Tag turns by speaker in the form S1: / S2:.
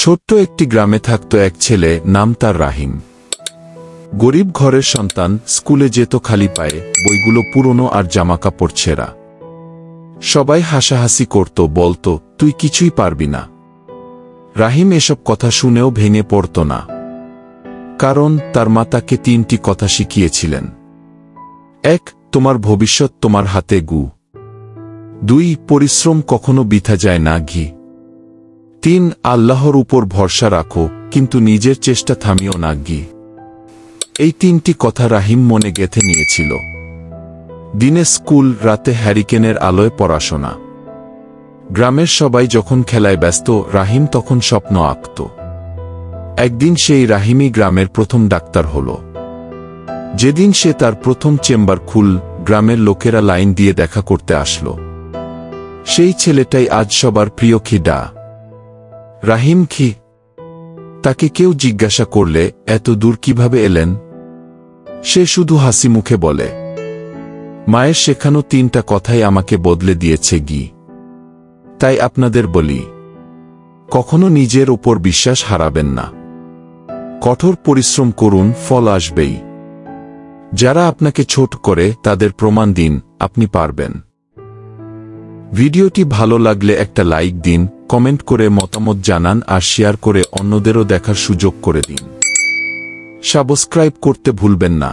S1: ছোট্ট একটি গ্রামে থাকত এক ছেলে, নাম তার রাহিম। গরিব ঘরের সন্তান, স্কুলে যেত খালি পায়ে, বইগুলো পুরনো আর জামাকাপড় ছেঁড়া। সবাই হাসাহাসি করত, বলতো, তুই কিছুই পারবি না। রাহিম এসব কথা শুনেও ভেঙে পড়ত না, কারণ তার মা তাকে 3টি কথা শিখিয়েছিলেন। 1. তোমার ভবিষ্যৎ তোমার হাতে গু। 2. পরিশ্রম কখনো বৃথা যায় না ঘি। 3. আল্লাহর উপর ভরসা রাখো, কিন্তু নিজের চেষ্টা থামিও না ঘি। এই 3টি কথা রাহিম মনে গেঁথে নিয়েছিল। দিনে স্কুল, রাতে হ্যারিকেনের আলোয় পড়াশোনা। গ্রামের সবাই যখন খেলায় ব্যস্ত, রাহিম তখন স্বপ্ন আঁকত। একদিন সেই রাহিমই গ্রামের প্রথম ডাক্তার হল। যেদিন সে তার প্রথম চেম্বার খুল, গ্রামের লোকেরা লাইন দিয়ে দেখা করতে আসলো। সেই ছেলেটাই আজ সবার প্রিয় খিডা। রাহিম কি? তাকে কেউ জিজ্ঞাসা করলে, এত দূর কিভাবে এলেন? সে শুধু হাসি মুখে বলে, মায়ের শেখানো 3টা কথাই আমাকে বদলে দিয়েছে গি। তাই আপনাদের বলি, কখনো নিজের ওপর বিশ্বাস হারাবেন না। কঠোর পরিশ্রম করুন, ফল আসবেই। যারা আপনাকে ছোট করে, তাদের প্রমাণ দিন আপনি পারবেন। ভিডিওটি ভালো লাগলে একটা লাইক দিন, কমেন্ট করে মতামত জানান আর শেয়ার করে অন্যদেরও দেখার সুযোগ করে দিন। সাবস্ক্রাইব করতে ভুলবেন না।